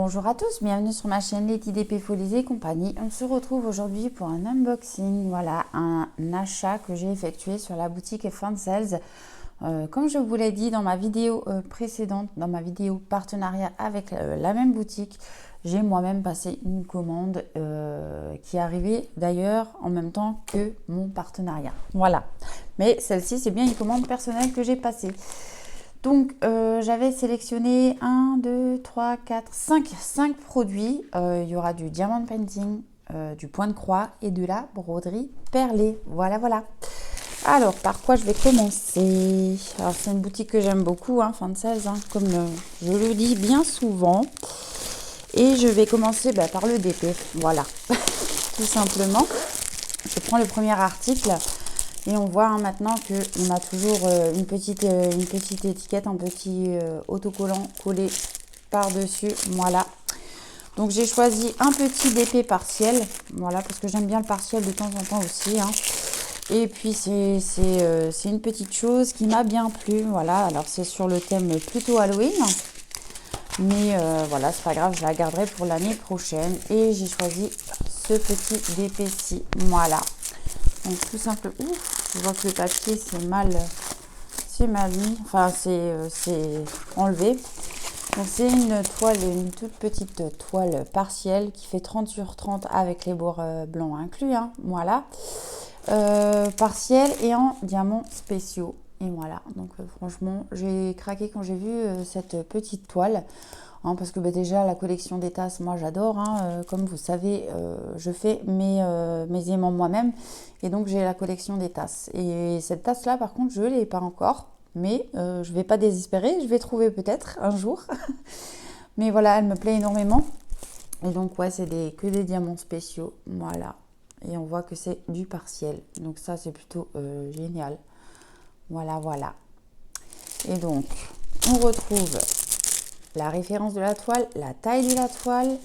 Bonjour à tous, bienvenue sur ma chaîne Letty DP Folies et compagnie. On se retrouve aujourd'hui pour un unboxing, voilà, un achat que j'ai effectué sur la boutique Fansales. Comme je vous l'ai dit dans ma vidéo précédente, dans ma vidéo partenariat avec la même boutique, j'ai moi-même passé une commande qui est arrivée d'ailleurs en même temps que mon partenariat. Voilà, mais celle-ci c'est bien une commande personnelle que j'ai passée. Donc, j'avais sélectionné 1, 2, 3, 4, 5 produits. Il y aura du diamond painting, du point de croix et de la broderie perlée. Voilà, voilà. Alors, par quoi je vais commencer? Alors, c'est une boutique que j'aime beaucoup, hein, Fansales, hein, comme je le dis bien souvent. Et je vais commencer par le DP. Voilà, tout simplement. Je prends le premier article. Et on voit maintenant qu'on a toujours une petite étiquette, un petit autocollant collé par-dessus. Voilà. Donc j'ai choisi un petit DP partiel. Voilà, parce que j'aime bien le partiel de temps en temps aussi. Hein. Et puis c'est une petite chose qui m'a bien plu. Voilà, alors c'est sur le thème plutôt Halloween. Mais voilà, c'est pas grave, je la garderai pour l'année prochaine. Et j'ai choisi ce petit DP-ci. Voilà. Donc tout simplement, je vois que le papier c'est mal mis, enfin c'est enlevé. Donc c'est une toile, une toute petite toile partielle qui fait 30 sur 30 avec les bords blancs inclus, hein, voilà. Partielle et en diamants spéciaux. Et voilà, donc franchement j'ai craqué quand j'ai vu cette petite toile. Hein, parce que déjà la collection des tasses, moi j'adore, hein, comme vous savez, je fais mes aimants moi-même et donc j'ai la collection des tasses. Et cette tasse là par contre je ne l'ai pas encore, mais je ne vais pas désespérer, je vais trouver peut-être un jour. Mais voilà, elle me plaît énormément. Et donc ouais, c'est que des diamants spéciaux, voilà. Et on voit que c'est du partiel, donc ça c'est plutôt génial. Voilà, voilà. Et donc on retrouve la référence de la toile, la taille de la toile,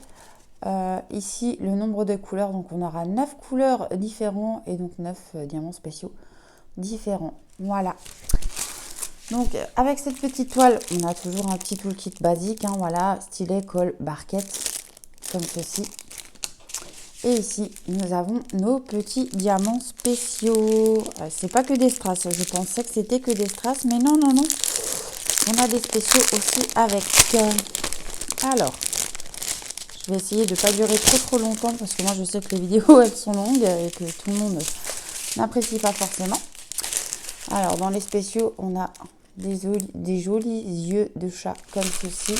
ici le nombre de couleurs, donc on aura 9 couleurs différents et donc 9 diamants spéciaux différents. Voilà. Donc avec cette petite toile, on a toujours un petit toolkit basique, hein, voilà, stylet, colle, barquette, comme ceci. Et ici, nous avons nos petits diamants spéciaux. C'est pas que des strass, je pensais que c'était que des strass, mais non, non, non. On a des spéciaux aussi avec. Alors, je vais essayer de ne pas durer trop longtemps parce que moi je sais que les vidéos elles sont longues et que tout le monde n'apprécie pas forcément. Alors dans les spéciaux, on a des jolis yeux de chat comme ceci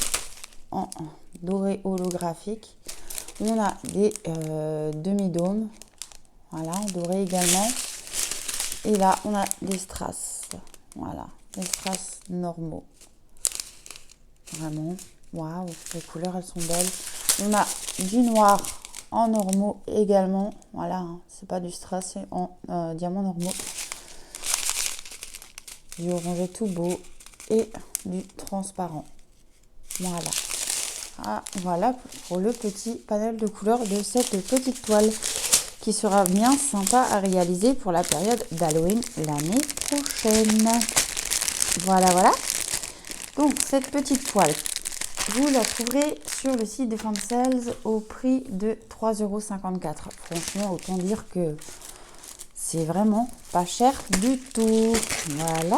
en doré holographique. On a des demi-dômes, voilà, en doré également. Et là on a des strass, voilà, des strass normaux. Vraiment, waouh, les couleurs elles sont belles. On a du noir en normaux également, voilà, hein, c'est pas du strass, c'est en diamants normaux. Du orangé tout beau et du transparent. Voilà. Ah, voilà pour le petit panel de couleurs de cette petite toile qui sera bien sympa à réaliser pour la période d'Halloween l'année prochaine. Voilà, voilà. Donc, cette petite toile, vous la trouverez sur le site de Fansales au prix de 3,54 €. Franchement, autant dire que c'est vraiment pas cher du tout. Voilà.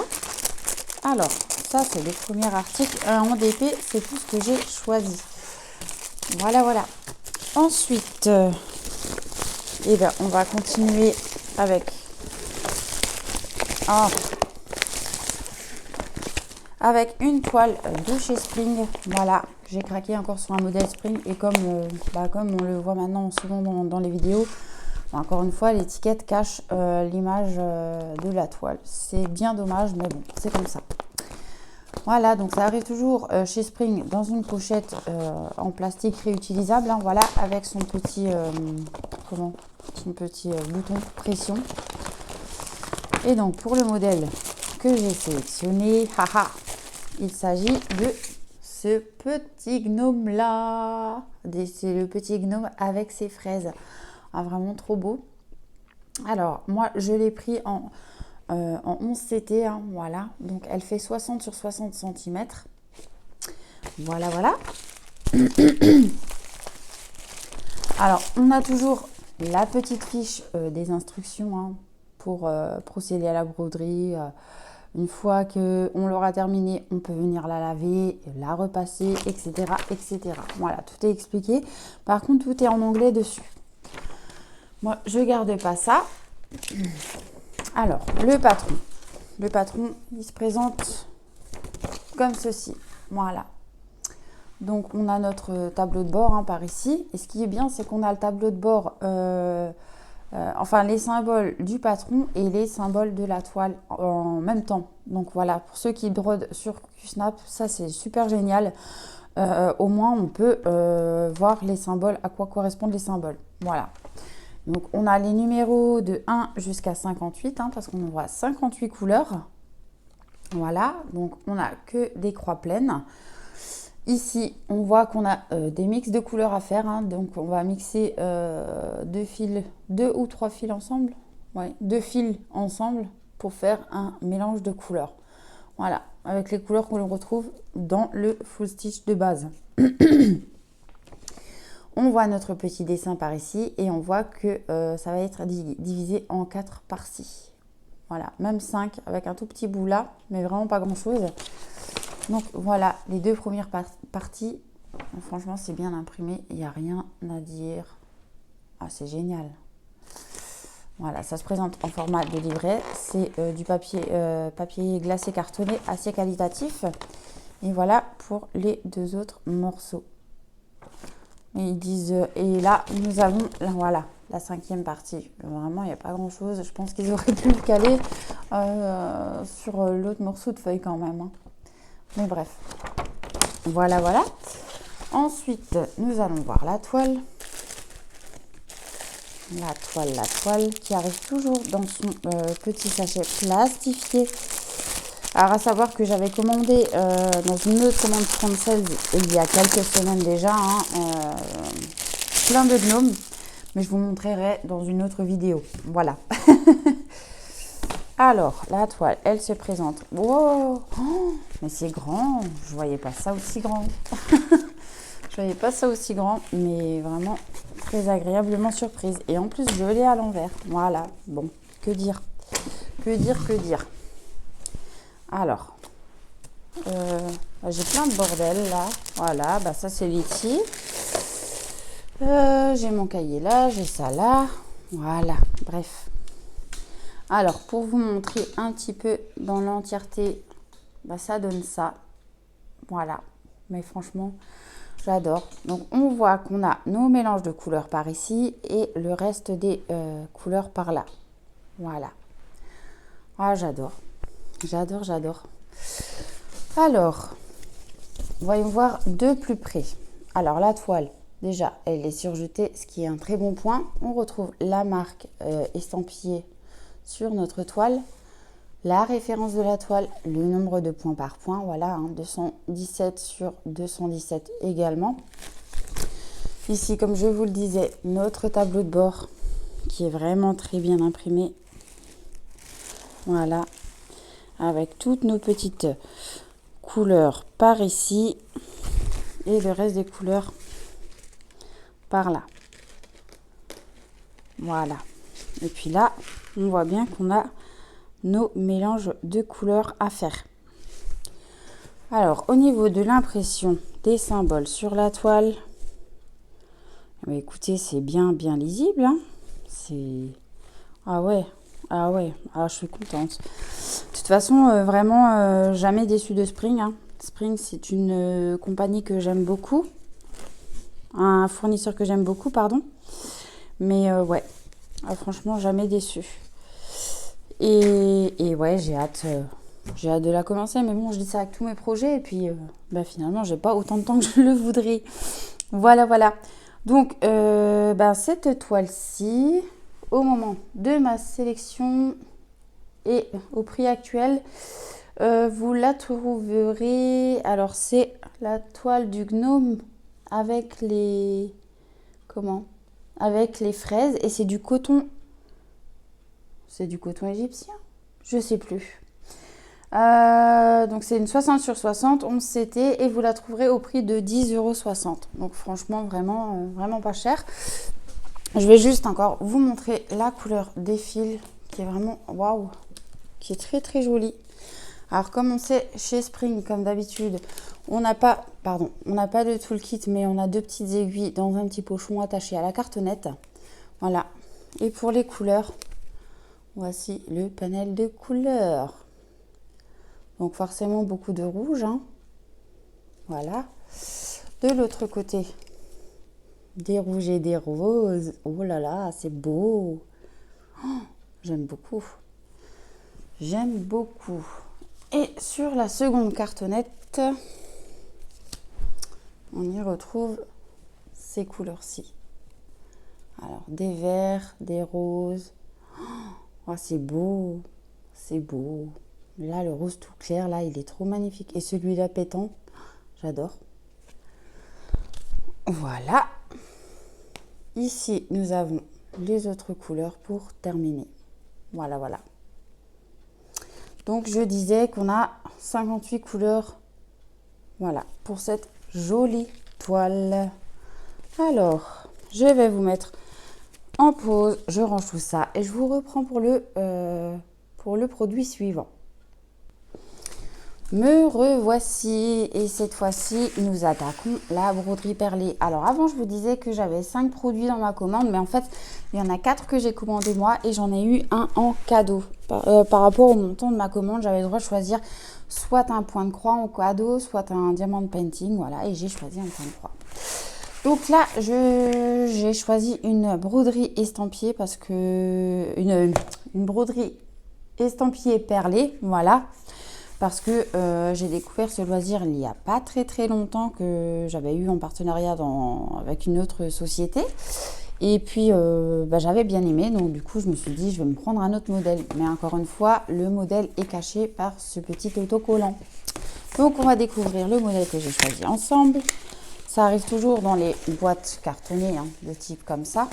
Alors, ça, c'est le premier article. En DP, c'est tout ce que j'ai choisi. Voilà, voilà. Ensuite, on va continuer avec... avec une toile de chez Spring. Voilà, j'ai craqué encore sur un modèle Spring et comme on le voit maintenant souvent dans les vidéos, encore une fois l'étiquette cache l'image de la toile. C'est bien dommage, mais bon, c'est comme ça. Voilà, donc ça arrive toujours chez Spring dans une pochette en plastique réutilisable, hein, voilà, avec son petit bouton pression. Et donc pour le modèle que j'ai sélectionné, il s'agit de ce petit gnome là. C'est le petit gnome avec ses fraises. Ah, vraiment trop beau. Alors moi je l'ai pris en 11 CT, hein, voilà. Donc elle fait 60 sur 60 cm. Voilà, voilà. Alors, on a toujours la petite fiche des instructions hein, pour procéder à la broderie. Une fois qu'on l'aura terminée, on peut venir la laver, la repasser, etc., etc. Voilà, tout est expliqué. Par contre, tout est en anglais dessus. Moi, je garde pas ça. Alors, le patron. Le patron, il se présente comme ceci. Voilà. Donc, on a notre tableau de bord hein, par ici. Et ce qui est bien, c'est qu'on a le tableau de bord, enfin les symboles du patron et les symboles de la toile en même temps. Donc, voilà, pour ceux qui brodent sur QSnap, ça c'est super génial. Au moins, on peut voir les symboles, à quoi correspondent les symboles. Voilà. Donc, on a les numéros de 1 jusqu'à 58, hein, parce qu'on voit 58 couleurs. Voilà, donc on n'a que des croix pleines. Ici, on voit qu'on a des mix de couleurs à faire. Hein, donc, on va mixer deux ou trois fils ensemble. Ouais, 2 fils ensemble pour faire un mélange de couleurs. Voilà, avec les couleurs qu'on retrouve dans le full stitch de base. On voit notre petit dessin par ici et on voit que ça va être divisé en 4 parties. Voilà, même 5 avec un tout petit bout là, mais vraiment pas grand chose. Donc voilà, les 2 premières parties. Franchement, c'est bien imprimé, il n'y a rien à dire. Ah, c'est génial. Voilà, ça se présente en format de livret. C'est du papier glacé cartonné assez qualitatif. Et voilà pour les 2 autres morceaux. Et ils disent, et là, nous avons, voilà, la 5e partie. Vraiment, il n'y a pas grand-chose. Je pense qu'ils auraient pu le caler sur l'autre morceau de feuille quand même. Hein. Mais bref, voilà, voilà. Ensuite, nous allons voir la toile. La toile qui arrive toujours dans son petit sachet plastifié. Alors, à savoir que j'avais commandé dans une autre commande française il y a quelques semaines déjà, hein, plein de gnomes, mais je vous montrerai dans une autre vidéo. Voilà. Alors, la toile, elle se présente. Wow, oh, mais c'est grand. Je voyais pas ça aussi grand. Je voyais pas ça aussi grand, mais vraiment très agréablement surprise. Et en plus, je l'ai à l'envers. Voilà. Bon, que dire? Que dire? Que dire? Alors, j'ai plein de bordel là. Voilà, bah ça c'est Letty. J'ai mon cahier là, j'ai ça là. Voilà, bref. Alors, pour vous montrer un petit peu dans l'entièreté, bah, ça donne ça. Voilà. Mais franchement, j'adore. Donc, on voit qu'on a nos mélanges de couleurs par ici et le reste des couleurs par là. Voilà. Ah, j'adore. J'adore, j'adore. Alors, voyons voir de plus près. Alors, la toile, déjà, elle est surjetée, ce qui est un très bon point. On retrouve la marque estampillée sur notre toile, la référence de la toile, le nombre de points par point, voilà, hein, 217 sur 217 également. Ici, comme je vous le disais, notre tableau de bord qui est vraiment très bien imprimé. Voilà, avec toutes nos petites couleurs par ici et le reste des couleurs par là. Voilà. Et puis là, on voit bien qu'on a nos mélanges de couleurs à faire. Alors, au niveau de l'impression des symboles sur la toile, écoutez, c'est bien lisible. Hein. C'est... Ah ouais, je suis contente. De toute façon, vraiment, jamais déçue de Spring. Hein. Spring, c'est une compagnie que j'aime beaucoup. Un fournisseur que j'aime beaucoup, pardon. Mais ouais, franchement, jamais déçue. Et ouais, j'ai hâte de la commencer. Mais bon, je dis ça avec tous mes projets. Et puis, finalement, j'ai pas autant de temps que je le voudrais. Voilà, voilà. Donc, cette toile-ci, au moment de ma sélection et au prix actuel, vous la trouverez. Alors, c'est la toile du gnome avec les... Comment? Avec les fraises. Et c'est du coton... C'est du coton égyptien? Je sais plus. Donc c'est une 60 sur 60, 11 CT, et vous la trouverez au prix de 10,60 €. Donc franchement, vraiment, vraiment pas cher. Je vais juste encore vous montrer la couleur des fils qui est vraiment waouh, qui est très très jolie. Alors comme on sait chez Spring, comme d'habitude, on n'a pas de toolkit, mais on a deux petites aiguilles dans un petit pochon attaché à la cartonnette. Voilà. Et pour les couleurs, voici le panel de couleurs. Donc forcément beaucoup de rouge, hein. Voilà. De l'autre côté, des rouges et des roses. Oh là là, c'est beau. Oh, j'aime beaucoup. J'aime beaucoup. Et sur la seconde cartonnette, on y retrouve ces couleurs-ci. Alors, des verts, des roses. Oh, c'est beau. C'est beau. Là, le rose tout clair, là, il est trop magnifique. Et celui-là pétant, j'adore. Voilà. Ici, nous avons les autres couleurs pour terminer. Voilà, voilà. Donc, je disais qu'on a 58 couleurs. Voilà, pour cette jolie toile. Alors, je vais vous mettre en pause. Je range tout ça et je vous reprends pour le produit suivant. Me revoici et cette fois-ci, nous attaquons la broderie perlée. Alors avant, je vous disais que j'avais 5 produits dans ma commande, mais en fait, il y en a 4 que j'ai commandé moi et j'en ai eu un en cadeau. Par rapport au montant de ma commande, j'avais le droit de choisir soit un point de croix en cadeau, soit un diamant painting, voilà, et j'ai choisi un point de croix. Donc là, j'ai choisi une broderie estampillée parce que une broderie estampillée perlée, voilà. Parce que j'ai découvert ce loisir il n'y a pas très très longtemps, que j'avais eu en partenariat avec une autre société. Et puis j'avais bien aimé, donc du coup je me suis dit je vais me prendre un autre modèle. Mais encore une fois, le modèle est caché par ce petit autocollant. Donc on va découvrir le modèle que j'ai choisi ensemble. Ça arrive toujours dans les boîtes cartonnées, hein, de type comme ça.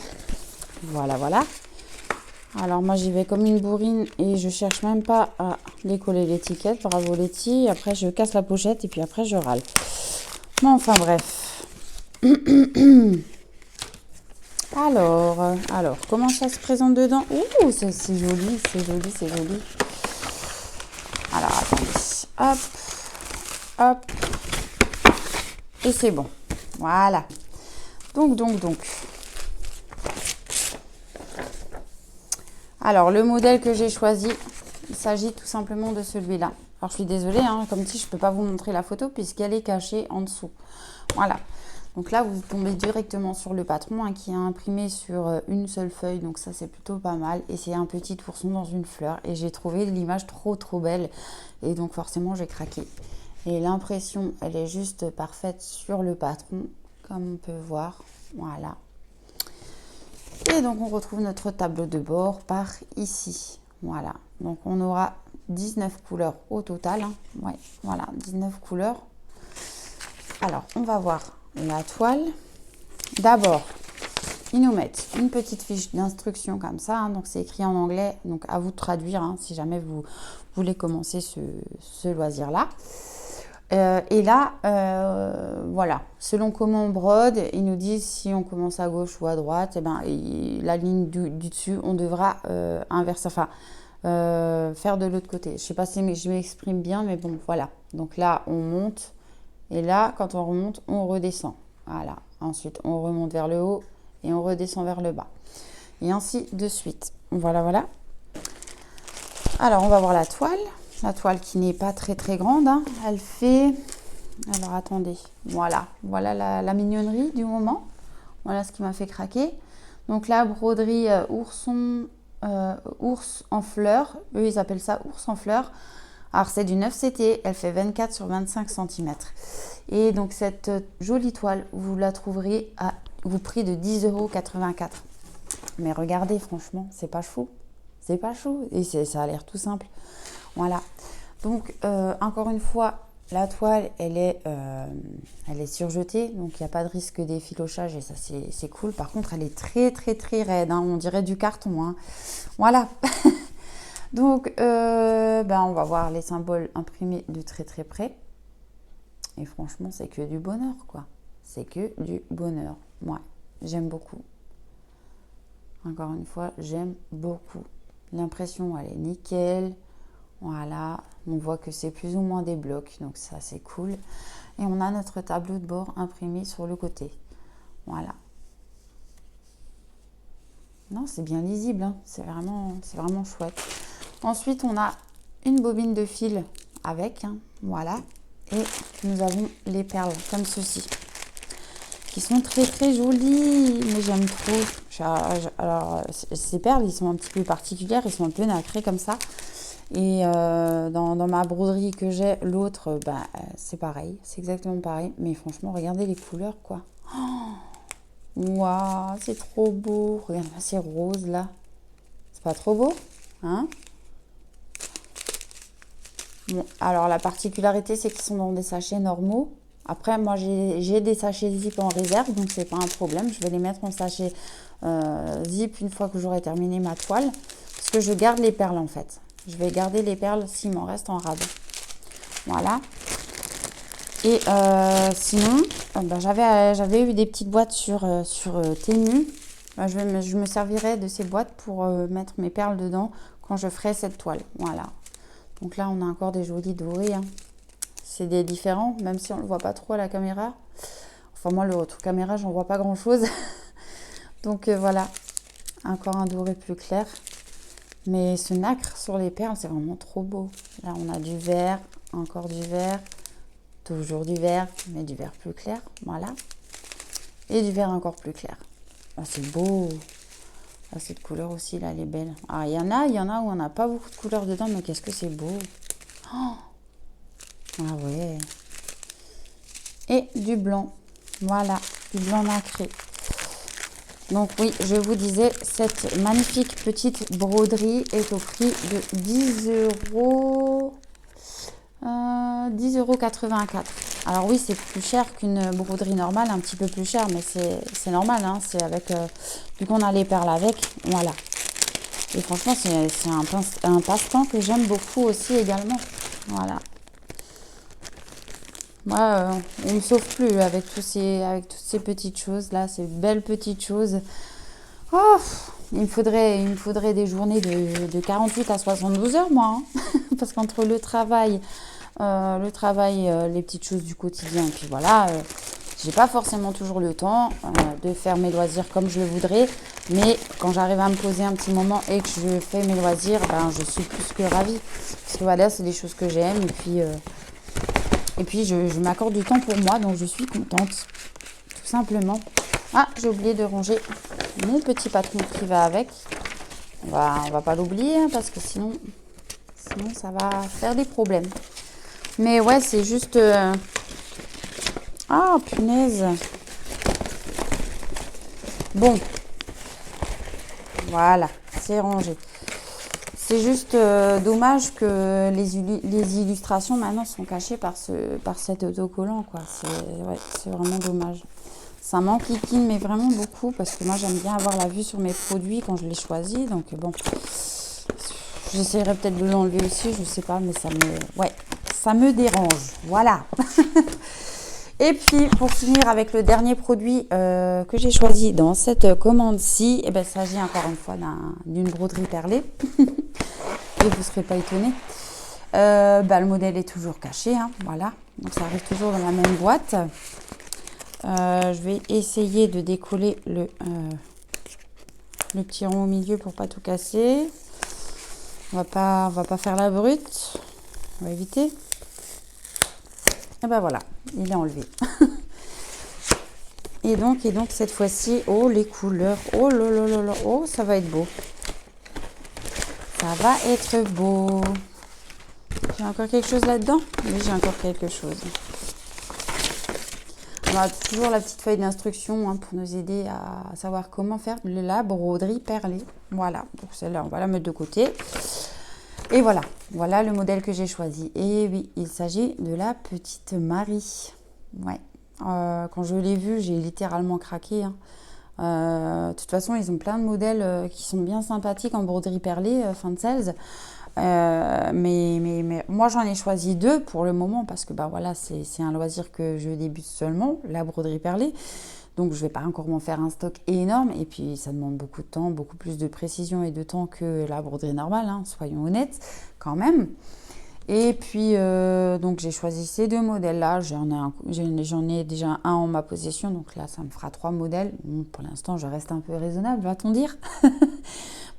Voilà, voilà. Alors moi j'y vais comme une bourrine et je cherche même pas à décoller l'étiquette. Bravo Letty. Après je casse la pochette et puis après je râle. Mais enfin bref. Alors, comment ça se présente dedans? Ouh, c'est joli, c'est joli, c'est joli. Alors attendez. Hop, hop. Et c'est bon. Voilà. Donc. Alors, le modèle que j'ai choisi, il s'agit tout simplement de celui-là. Alors, je suis désolée, hein, comme si je ne peux pas vous montrer la photo puisqu'elle est cachée en dessous. Voilà. Donc là, vous tombez directement sur le patron, hein, qui est imprimé sur une seule feuille. Donc ça, c'est plutôt pas mal. Et c'est un petit ourson dans une fleur. Et j'ai trouvé l'image trop belle. Et donc forcément, j'ai craqué. Et l'impression, elle est juste parfaite sur le patron, comme on peut voir. Voilà. Et donc, on retrouve notre tableau de bord par ici. Voilà. Donc, on aura 19 couleurs au total. Hein. Ouais, voilà, 19 couleurs. Alors, on va voir la toile. D'abord, ils nous mettent une petite fiche d'instruction comme ça. Hein. Donc, c'est écrit en anglais. Donc, à vous de traduire, hein, si jamais vous voulez commencer ce loisir-là. Et là, voilà, selon comment on brode, ils nous disent si on commence à gauche ou à droite. Et ben, la ligne du dessus, on devra inverser, enfin, faire de l'autre côté. Je ne sais pas si je m'exprime bien, mais bon, voilà. Donc là, on monte. Et là, quand on remonte, on redescend. Voilà. Ensuite, on remonte vers le haut et on redescend vers le bas. Et ainsi de suite. Voilà, voilà. Alors, on va voir la toile. La toile qui n'est pas très grande, hein. Elle fait... Alors, attendez. Voilà la mignonnerie du moment. Voilà ce qui m'a fait craquer. Donc, la broderie ours en fleurs. Eux, ils appellent ça ours en fleurs. Alors, c'est du 9 CT. Elle fait 24 sur 25 cm. Et donc, cette jolie toile, vous la trouverez au prix de 10,84 €. Mais regardez, franchement, c'est pas chou. C'est pas chou. Et ça a l'air tout simple. Voilà, donc encore une fois, la toile, elle est surjetée, donc il n'y a pas de risque d'effilochage et ça c'est cool. Par contre, elle est très raide, hein, on dirait du carton. Hein. Voilà, Donc, on va voir les symboles imprimés de très très près. Et franchement, c'est que du bonheur, quoi. C'est que du bonheur. Ouais, j'aime beaucoup. Encore une fois, j'aime beaucoup. L'impression, elle est nickel. Voilà, on voit que c'est plus ou moins des blocs, donc ça, c'est cool. Et on a notre tableau de bord imprimé sur le côté. Voilà. Non, c'est bien lisible, hein. C'est vraiment chouette. Ensuite, on a une bobine de fil avec, hein, voilà. Et nous avons les perles comme ceci, qui sont très très jolies, mais j'aime trop. Alors, ces perles, ils sont un petit peu particulières, ils sont un peu nacrés comme ça. Et dans ma broderie que j'ai, l'autre, c'est pareil, c'est exactement pareil. Mais franchement, regardez les couleurs, quoi. Waouh, c'est trop beau. Regarde, c'est rose là. C'est pas trop beau, hein? Bon, alors la particularité, c'est qu'ils sont dans des sachets normaux. Après, moi, j'ai des sachets zip en réserve, donc c'est pas un problème. Je vais les mettre en sachet zip une fois que j'aurai terminé ma toile, parce que je garde les perles en fait. Je vais garder les perles s'il m'en reste en rade. Voilà. Et sinon, j'avais eu des petites boîtes sur Temu. Je me servirai de ces boîtes pour mettre mes perles dedans quand je ferai cette toile. Voilà. Donc là, on a encore des jolis dorés, hein. C'est des différents, même si on ne le voit pas trop à la caméra. Enfin, moi, le retour caméra, j'en vois pas grand-chose. Donc voilà, encore un doré plus clair. Mais ce nacre sur les perles, c'est vraiment trop beau. Là, on a du vert, encore du vert, toujours du vert, mais du vert plus clair, voilà. Et du vert encore plus clair. Ah, c'est beau. Ah, cette couleur aussi, là, elle est belle. Ah, il y en a où on n'a pas beaucoup de couleurs dedans, mais qu'est-ce que c'est beau. Oh, ah ouais. Et du blanc. Voilà, du blanc nacré. Donc oui, je vous disais, cette magnifique petite broderie est au prix de 10 euros. 10,84 €. Alors oui, c'est plus cher qu'une broderie normale, un petit peu plus cher, mais c'est normal, hein, c'est avec, vu qu'on a les perles avec, voilà. Et franchement, c'est un passe-temps que j'aime beaucoup aussi également, voilà. Moi, on ne me sauve plus avec toutes ces petites choses là, ces belles petites choses. Oh, il me faudrait des journées de 48 à 72 heures, moi, hein. Parce qu'entre le travail, les petites choses du quotidien, et puis voilà, j'ai pas forcément toujours le temps de faire mes loisirs comme je le voudrais, mais quand j'arrive à me poser un petit moment et que je fais mes loisirs, je suis plus que ravie. Parce que voilà, c'est des choses que j'aime, et puis je m'accorde du temps pour moi, donc je suis contente, tout simplement. Ah, j'ai oublié de ranger mon petit patron qui va avec. On va pas l'oublier, hein, parce que sinon ça va faire des problèmes. Mais ouais, c'est juste... Ah, punaise. Bon. Voilà, c'est rangé. C'est juste dommage que les illustrations maintenant sont cachées par cet autocollant, quoi. C'est vraiment dommage. Ça m'enquiquine, mais vraiment beaucoup, parce que moi, j'aime bien avoir la vue sur mes produits quand je les choisis. Donc bon, j'essaierai peut-être de l'enlever aussi, je sais pas, mais ça me dérange. Voilà. Et puis, pour finir avec le dernier produit que j'ai choisi dans cette commande-ci, il s'agit encore une fois d'une broderie perlée. Et vous ne serez pas étonnés. Le modèle est toujours caché, hein, voilà. Donc, ça arrive toujours dans la même boîte. Je vais essayer de décoller le petit rond au milieu pour pas tout casser. On va pas faire la brute. On va éviter. Et voilà, il est enlevé. et donc cette fois-ci, oh les couleurs, oh là là là là, oh ça va être beau. Ça va être beau. J'ai encore quelque chose là-dedans? Oui, j'ai encore quelque chose. On a toujours la petite feuille d'instruction, hein, pour nous aider à savoir comment faire la broderie perlée. Voilà, donc celle-là, on va la mettre de côté. Et voilà le modèle que j'ai choisi. Et oui, il s'agit de la petite Marie. Ouais. Quand je l'ai vue, j'ai littéralement craqué, hein. De toute façon, ils ont plein de modèles qui sont bien sympathiques en broderie perlée, Fancels. Mais moi, j'en ai choisi 2 pour le moment parce que bah, voilà, c'est un loisir que je débute seulement, la broderie perlée. Donc, je ne vais pas encore m'en faire un stock énorme. Et puis, ça demande beaucoup de temps, beaucoup plus de précision et de temps que la broderie normale, hein, soyons honnêtes, quand même. Et puis, donc, j'ai choisi ces 2 modèles-là. J'en ai déjà un en ma possession. Donc là, ça me fera 3 modèles. Bon, pour l'instant, je reste un peu raisonnable, va-t-on dire.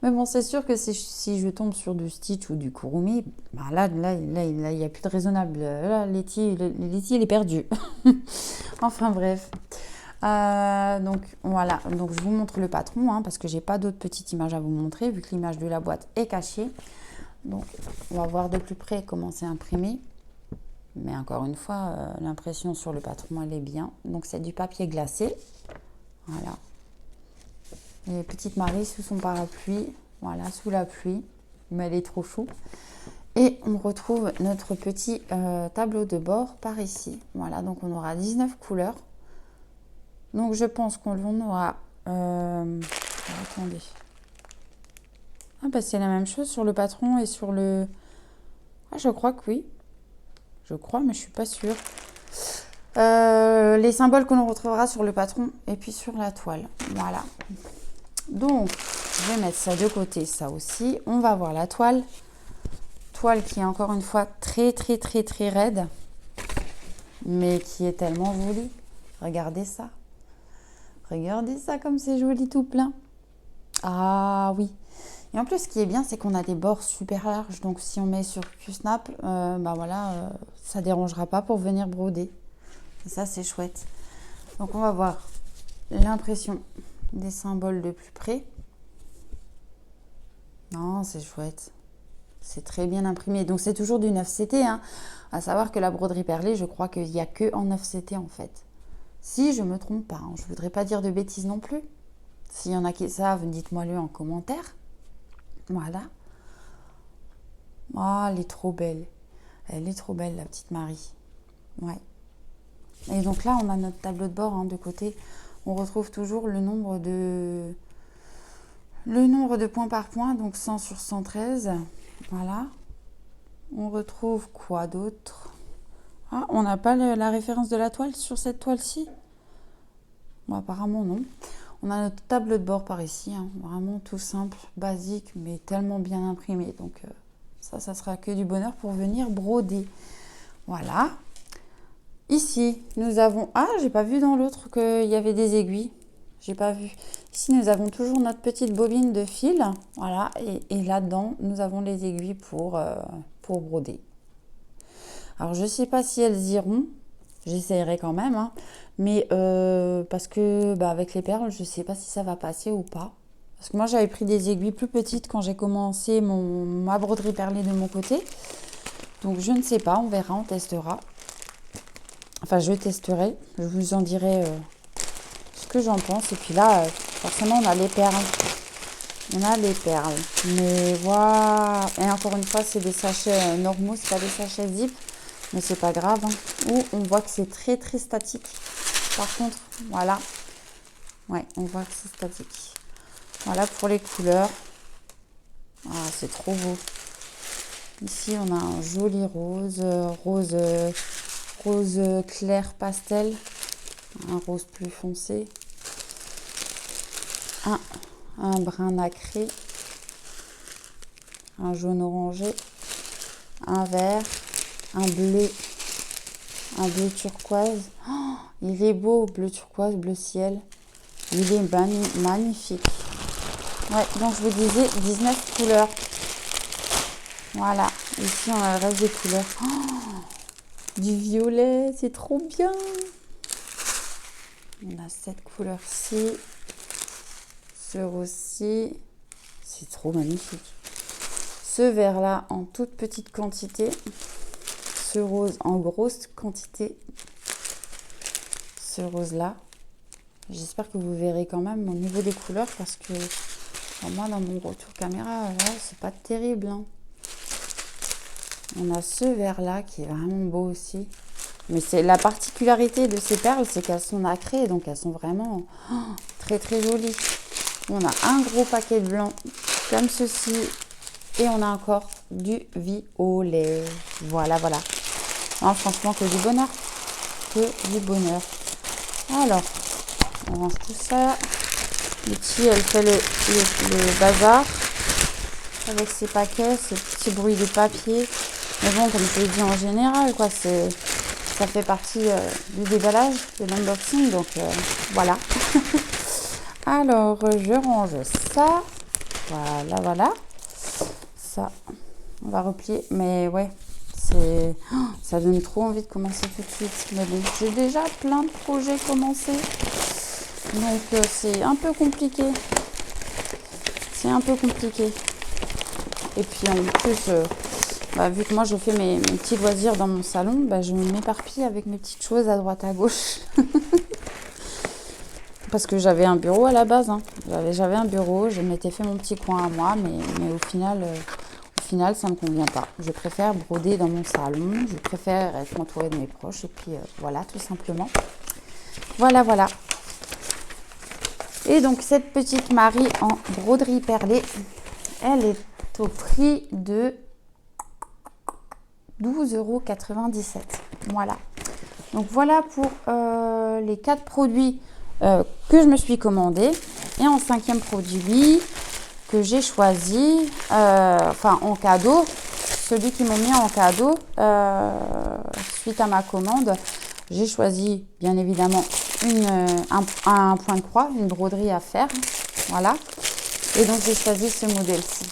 Mais bon, c'est sûr que si je tombe sur du Stitch ou du Kurumi, bah là, il n'y a plus de raisonnable. Là, Letty, il est perdu. Enfin, bref. Donc voilà, donc je vous montre le patron, hein, parce que j'ai pas d'autres petites images à vous montrer, vu que l'image de la boîte est cachée. Donc on va voir de plus près comment c'est imprimé. Mais encore une fois, l'impression sur le patron, elle est bien. Donc c'est du papier glacé. Voilà. Et petite Marie sous son parapluie. Voilà, sous la pluie. Mais elle est trop chou. Et on retrouve notre petit tableau de bord par ici. Voilà, donc on aura 19 couleurs. Donc je pense qu'on aura... attendez. Ah bah c'est la même chose sur le patron et sur le... Ah, je crois que oui. Je crois, mais je suis pas sûre. Les symboles que l'on retrouvera sur le patron et puis sur la toile. Voilà. Donc, je vais mettre ça de côté, ça aussi. On va voir la toile. Toile qui est encore une fois très raide. Mais qui est tellement jolie. Regardez ça. Regardez ça comme c'est joli tout plein. Ah oui. Et en plus, ce qui est bien, c'est qu'on a des bords super larges. Donc, si on met sur Q-Snap, bah voilà, ça dérangera pas pour venir broder. Et ça, c'est chouette. Donc, on va voir l'impression des symboles de plus près. Non, c'est chouette. C'est très bien imprimé. Donc, c'est toujours du 9CT. Hein. À savoir que la broderie perlée, je crois qu'il n'y a que en 9CT en fait. Si je ne me trompe pas. Hein. Je ne voudrais pas dire de bêtises non plus. S'il y en a qui savent, dites-moi-le en commentaire. Voilà. Oh, elle est trop belle. Elle est trop belle, la petite Marie. Ouais. Et donc là, on a notre tableau de bord hein, de côté. On retrouve toujours le nombre de points par point, donc 100 sur 113. Voilà. On retrouve quoi d'autre? Ah, on n'a pas la référence de la toile sur cette toile-ci? Bon, apparemment, non. On a notre tableau de bord par ici, hein, vraiment tout simple, basique, mais tellement bien imprimé. Donc ça sera que du bonheur pour venir broder. Voilà. Ici, nous avons... Ah, j'ai pas vu dans l'autre qu'il y avait des aiguilles. J'ai pas vu. Ici, nous avons toujours notre petite bobine de fil. Voilà. Et là-dedans, nous avons les aiguilles pour broder. Alors, je sais pas si elles iront. J'essayerai quand même. Hein. Mais parce que avec les perles, je sais pas si ça va passer ou pas. Parce que moi, j'avais pris des aiguilles plus petites quand j'ai commencé ma broderie perlée de mon côté. Donc, je ne sais pas. On verra, on testera. Enfin, je testerai. Je vous en dirai ce que j'en pense. Et puis là, forcément, on a les perles. On a les perles. Mais voilà. Et encore une fois, c'est des sachets normaux. C'est pas des sachets zip. Mais c'est pas grave. Hein. Ou on voit que c'est très statique. Par contre, voilà. Ouais, on voit que c'est statique. Voilà pour les couleurs. Ah, c'est trop beau. Ici, on a un joli rose. Rose clair pastel. Un rose plus foncé. Un brun nacré. Un jaune orangé. Un vert. Un bleu turquoise. Oh, il est beau, bleu turquoise, bleu ciel. Il est magnifique. Ouais, donc je vous disais 19 couleurs. Voilà. Ici, on a le reste des couleurs. Oh, du violet, c'est trop bien. On a cette couleur-ci. Ce rose-ci. C'est trop magnifique. Ce vert-là en toute petite quantité. Ce rose en grosse quantité. Ce rose-là. J'espère que vous verrez quand même au niveau des couleurs parce que moi, dans mon retour caméra, c'est pas terrible. Hein. On a ce vert-là qui est vraiment beau aussi. Mais c'est la particularité de ces perles, c'est qu'elles sont nacrées, donc elles sont vraiment très très joli. On a un gros paquet de blanc comme ceci et on a encore du violet. Voilà, voilà. Non, franchement, que du bonheur. Que du bonheur. Alors, on range tout ça. Lucie, elle fait le bazar avec ses paquets, ce petit bruit de papier. Mais bon, comme je l'ai dit en général, quoi, ça fait partie du déballage, de l'unboxing. Donc, voilà. Alors, je range ça. Voilà, voilà. Ça, on va replier. Mais ouais, ça donne trop envie de commencer tout de suite. Mais bon, j'ai déjà plein de projets commencés. Donc, c'est un peu compliqué. C'est un peu compliqué. Et puis, en plus, vu que moi, je fais mes petits loisirs dans mon salon, je m'éparpille avec mes petites choses à droite à gauche. Parce que j'avais un bureau à la base. Hein. J'avais un bureau, je m'étais fait mon petit coin à moi, mais au final, ça ne me convient pas. Je préfère broder dans mon salon, je préfère être entourée de mes proches, et puis voilà, tout simplement. Voilà, voilà. Et donc, cette petite Marie en broderie perlée, elle est au prix de 12,97 €. Voilà. Donc, voilà pour les 4 produits que je me suis commandé. Et en 5e produit que j'ai choisi, en cadeau, celui qu'ils m'ont mis en cadeau suite à ma commande, j'ai choisi bien évidemment un point de croix, une broderie à faire. Voilà. Et donc j'ai choisi ce modèle-ci.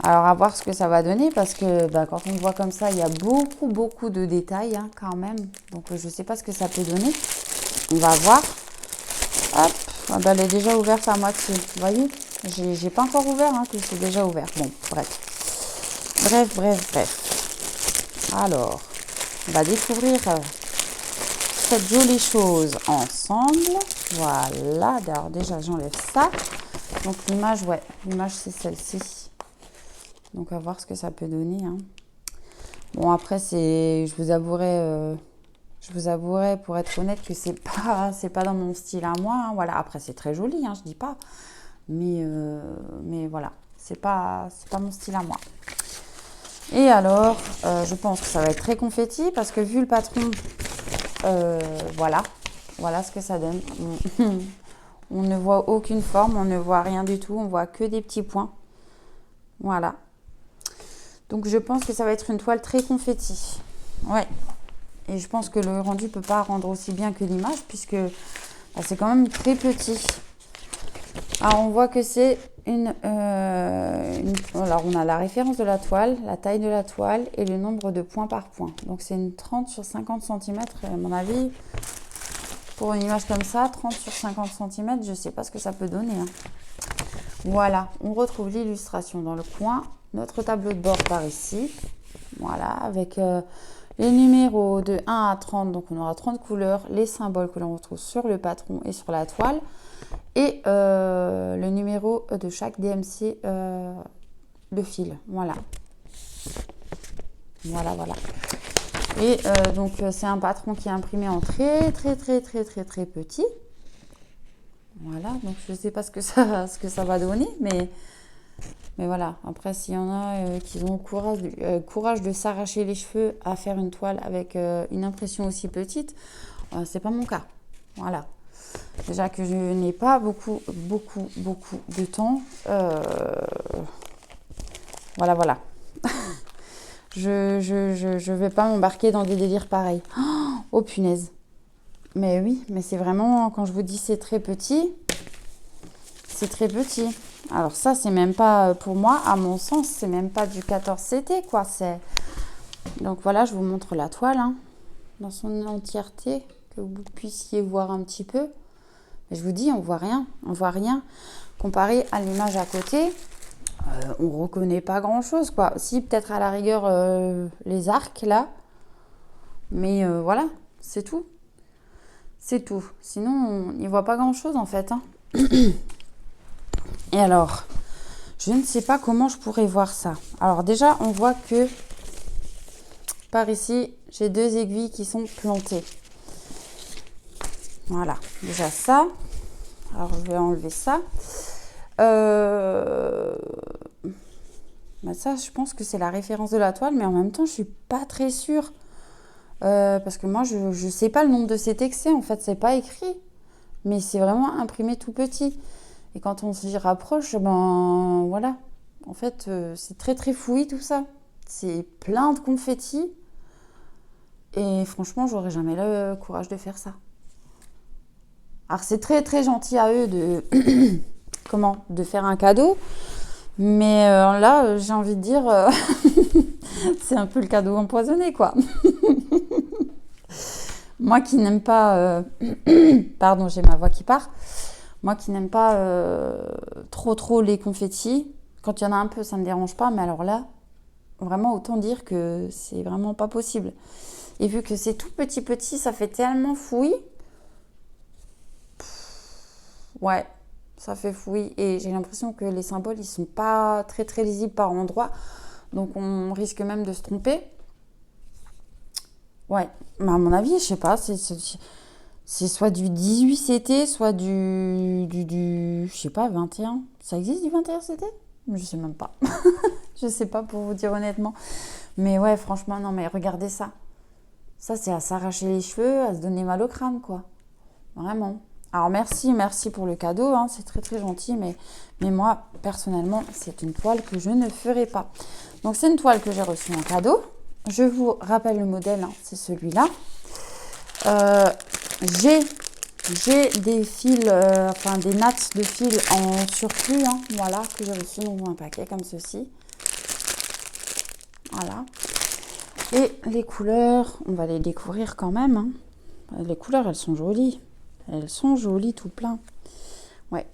Alors à voir ce que ça va donner parce que quand on voit comme ça, il y a beaucoup de détails quand même. Donc je ne sais pas ce que ça peut donner. On va voir. Hop, elle est déjà ouverte à moitié. Vous voyez, j'ai pas encore ouvert, que c'est déjà ouvert. Bon, bref. Alors, on va découvrir cette jolie chose ensemble. Voilà. Alors déjà, j'enlève ça. Donc l'image, l'image c'est celle-ci. Donc à voir ce que ça peut donner. Bon après, je vous avouerai pour être honnête que c'est pas dans mon style à moi. Voilà. Après c'est très joli, je dis pas. Mais voilà, c'est pas mon style à moi. Et alors, je pense que ça va être très confetti parce que vu le patron, voilà ce que ça donne. On ne voit aucune forme, on ne voit rien du tout, on voit que des petits points. Voilà. Donc je pense que ça va être une toile très confetti. Ouais. Et je pense que le rendu ne peut pas rendre aussi bien que l'image puisque c'est quand même très petit. Alors on voit que c'est alors on a la référence de la toile, la taille de la toile et le nombre de points par point. Donc c'est une 30 sur 50 cm à mon avis. Pour une image comme ça, 30 sur 50 cm, je ne sais pas ce que ça peut donner. Voilà, on retrouve l'illustration dans le coin. Notre tableau de bord par ici. Voilà, avec les numéros de 1 à 30. Donc on aura 30 couleurs, les symboles que l'on retrouve sur le patron et sur la toile. Et le numéro de chaque DMC de fil. Voilà. Voilà. Et donc c'est un patron qui est imprimé en très petit. Voilà, donc je ne sais pas ce que ça va donner, mais voilà. Après, s'il y en a qui ont courage de s'arracher les cheveux à faire une toile avec une impression aussi petite, c'est pas mon cas. Voilà. Déjà que je n'ai pas beaucoup de temps. Voilà. Je vais pas m'embarquer dans des délires pareils. Oh punaise. Mais oui, mais c'est vraiment, quand je vous dis c'est très petit, c'est très petit. Alors ça, c'est même pas, pour moi, à mon sens, c'est même pas du 14CT, quoi. Donc voilà, je vous montre la toile, dans son entièreté, que vous puissiez voir un petit peu. Mais je vous dis, on voit rien. Comparé à l'image à côté, on reconnaît pas grand-chose, quoi. Si, peut-être à la rigueur, les arcs, là. Mais voilà, c'est tout. C'est tout. Sinon, on n'y voit pas grand-chose, en fait. Et alors, je ne sais pas comment je pourrais voir ça. Alors déjà, on voit que par ici, j'ai 2 aiguilles qui sont plantées. Voilà, déjà ça. Alors, je vais enlever ça. Ça, je pense que c'est la référence de la toile, mais en même temps, je suis pas très sûre. Parce que moi, je ne sais pas le nombre de cet excès. En fait, c'est pas écrit. Mais c'est vraiment imprimé tout petit. Et quand on s'y rapproche, ben voilà. En fait, c'est très très fouillis tout ça. C'est plein de confettis. Et franchement, j'aurais jamais le courage de faire ça. Alors c'est très très gentil à eux de de faire un cadeau. Mais là, j'ai envie de dire, c'est un peu le cadeau empoisonné, quoi. Moi qui n'aime pas... Pardon, j'ai ma voix qui part. Moi qui n'aime pas trop les confettis, quand il y en a un peu, ça ne me dérange pas. Mais alors là, vraiment, autant dire que c'est vraiment pas possible. Et vu que c'est tout petit, ça fait tellement fouillis. Ouais, ça fait fouillis. Et j'ai l'impression que les symboles, ils sont pas très très lisibles par endroits. Donc on risque même de se tromper. Ouais, mais à mon avis, je sais pas, c'est soit du 18 CT, soit je sais pas, 21. Ça existe du 21 CT? Je sais même pas. Je sais pas pour vous dire honnêtement. Mais ouais, franchement, non, mais regardez ça. Ça, c'est à s'arracher les cheveux, à se donner mal au crâne, quoi. Vraiment. Alors merci pour le cadeau, hein, c'est très très gentil, mais moi, personnellement, c'est une toile que je ne ferai pas. Donc c'est une toile que j'ai reçue en cadeau. Je vous rappelle le modèle, hein, c'est celui-là. J'ai des fils, des nattes de fils en surplus, hein, voilà, que j'ai reçu dans un paquet comme ceci. Voilà. Et les couleurs, on va les découvrir quand même. Hein. Les couleurs, elles sont jolies. Elles sont jolies tout plein. Ouais.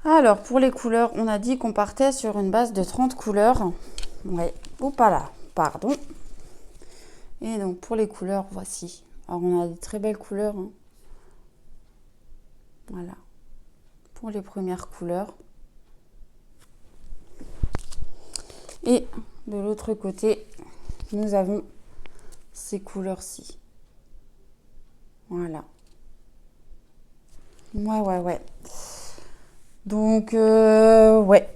Alors, pour les couleurs, on a dit qu'on partait sur une base de 30 couleurs. Ouais, ou pas là, pardon. Et donc, pour les couleurs, voici. Alors, on a des très belles couleurs. Hein. Voilà. Pour les premières couleurs. Et de l'autre côté, nous avons ces couleurs-ci. Voilà. Ouais. Donc, ouais.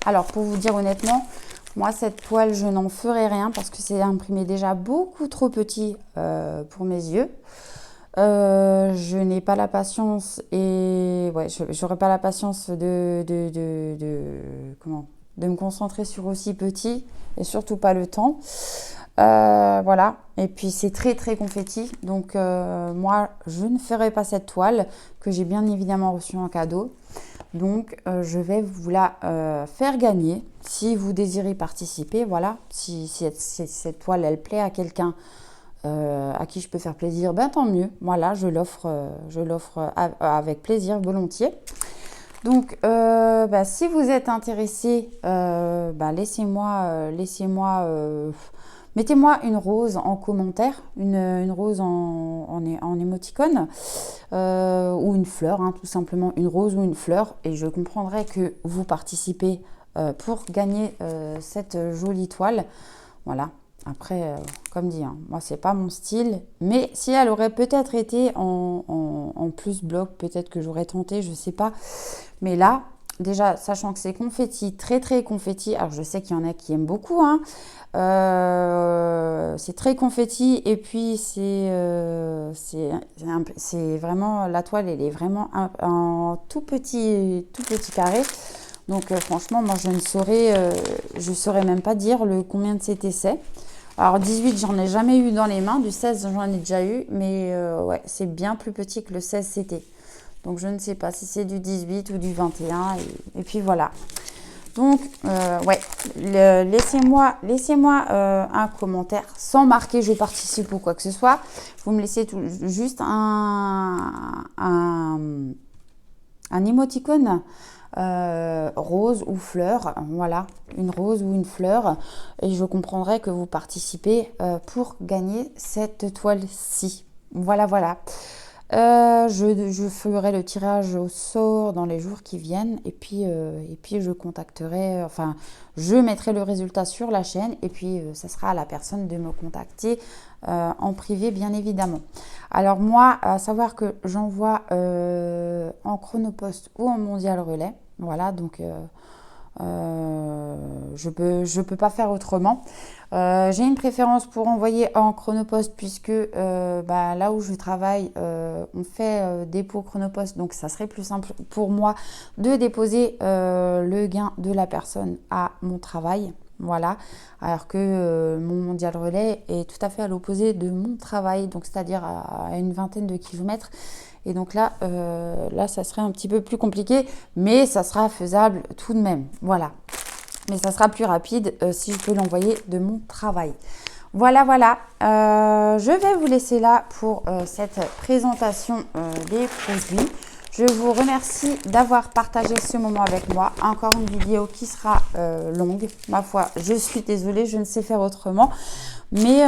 Alors, pour vous dire honnêtement, moi, cette toile, je n'en ferai rien parce que c'est imprimé déjà beaucoup trop petit pour mes yeux. Je n'ai pas la patience et ouais, j'aurais pas la patience de me concentrer sur aussi petit et surtout pas le temps. Voilà, et puis c'est très très confetti, donc moi je ne ferai pas cette toile que j'ai bien évidemment reçue en cadeau. Donc je vais vous la faire gagner si vous désirez participer. Voilà, si cette toile elle plaît à quelqu'un à qui je peux faire plaisir, ben tant mieux. Voilà, je l'offre avec plaisir, volontiers. Donc, si vous êtes intéressé, mettez-moi une rose en commentaire, une rose en émoticône, ou une fleur, hein, tout simplement une rose ou une fleur, et je comprendrai que vous participez pour gagner cette jolie toile. Voilà. Après, comme dit, hein, moi, c'est pas mon style. Mais si elle aurait peut-être été en plus bloc, peut-être que j'aurais tenté, je sais pas. Mais là, déjà, sachant que c'est confetti, très très confetti. Alors, je sais qu'il y en a qui aiment beaucoup. Hein, c'est très confetti. Et puis, c'est vraiment... La toile, elle est vraiment un tout petit carré. Donc, franchement, moi, je saurais même pas dire combien de CT c'est. Alors 18, j'en ai jamais eu dans les mains, du 16, j'en ai déjà eu, mais ouais, c'est bien plus petit que le 16 CT. Donc je ne sais pas si c'est du 18 ou du 21, et puis voilà. Donc, ouais, laissez-moi un commentaire sans marquer je participe ou quoi que ce soit. Vous me laissez juste un émoticône. Rose ou fleur, voilà, une rose ou une fleur, et je comprendrai que vous participez pour gagner cette toile-ci. Voilà. Je ferai le tirage au sort dans les jours qui viennent et puis je contacterai, enfin, je mettrai le résultat sur la chaîne et puis ça sera à la personne de me contacter en privé, bien évidemment. Alors moi, à savoir que j'envoie en Chronopost ou en Mondial Relais. Voilà, donc je peux pas faire autrement. J'ai une préférence pour envoyer en Chronopost puisque là où je travaille, on fait dépôt Chronopost, donc ça serait plus simple pour moi de déposer le gain de la personne à mon travail. Voilà, alors que mon Mondial Relais est tout à fait à l'opposé de mon travail, donc c'est-à-dire à une vingtaine de kilomètres. Et donc là, ça serait un petit peu plus compliqué, mais ça sera faisable tout de même. Voilà. Mais ça sera plus rapide si je peux l'envoyer de mon travail. Voilà, voilà. Je vais vous laisser là pour cette présentation des produits. Je vous remercie d'avoir partagé ce moment avec moi. Encore une vidéo qui sera longue. Ma foi, je suis désolée, je ne sais faire autrement. Mais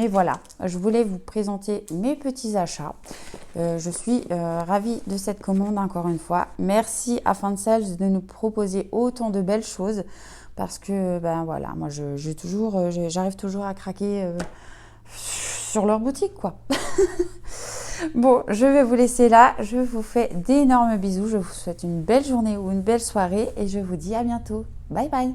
voilà, je voulais vous présenter mes petits achats. Je suis ravie de cette commande encore une fois. Merci à Fansels de nous proposer autant de belles choses parce que voilà, moi j'arrive toujours à craquer sur leur boutique quoi. Bon, je vais vous laisser là. Je vous fais d'énormes bisous. Je vous souhaite une belle journée ou une belle soirée et je vous dis à bientôt. Bye bye.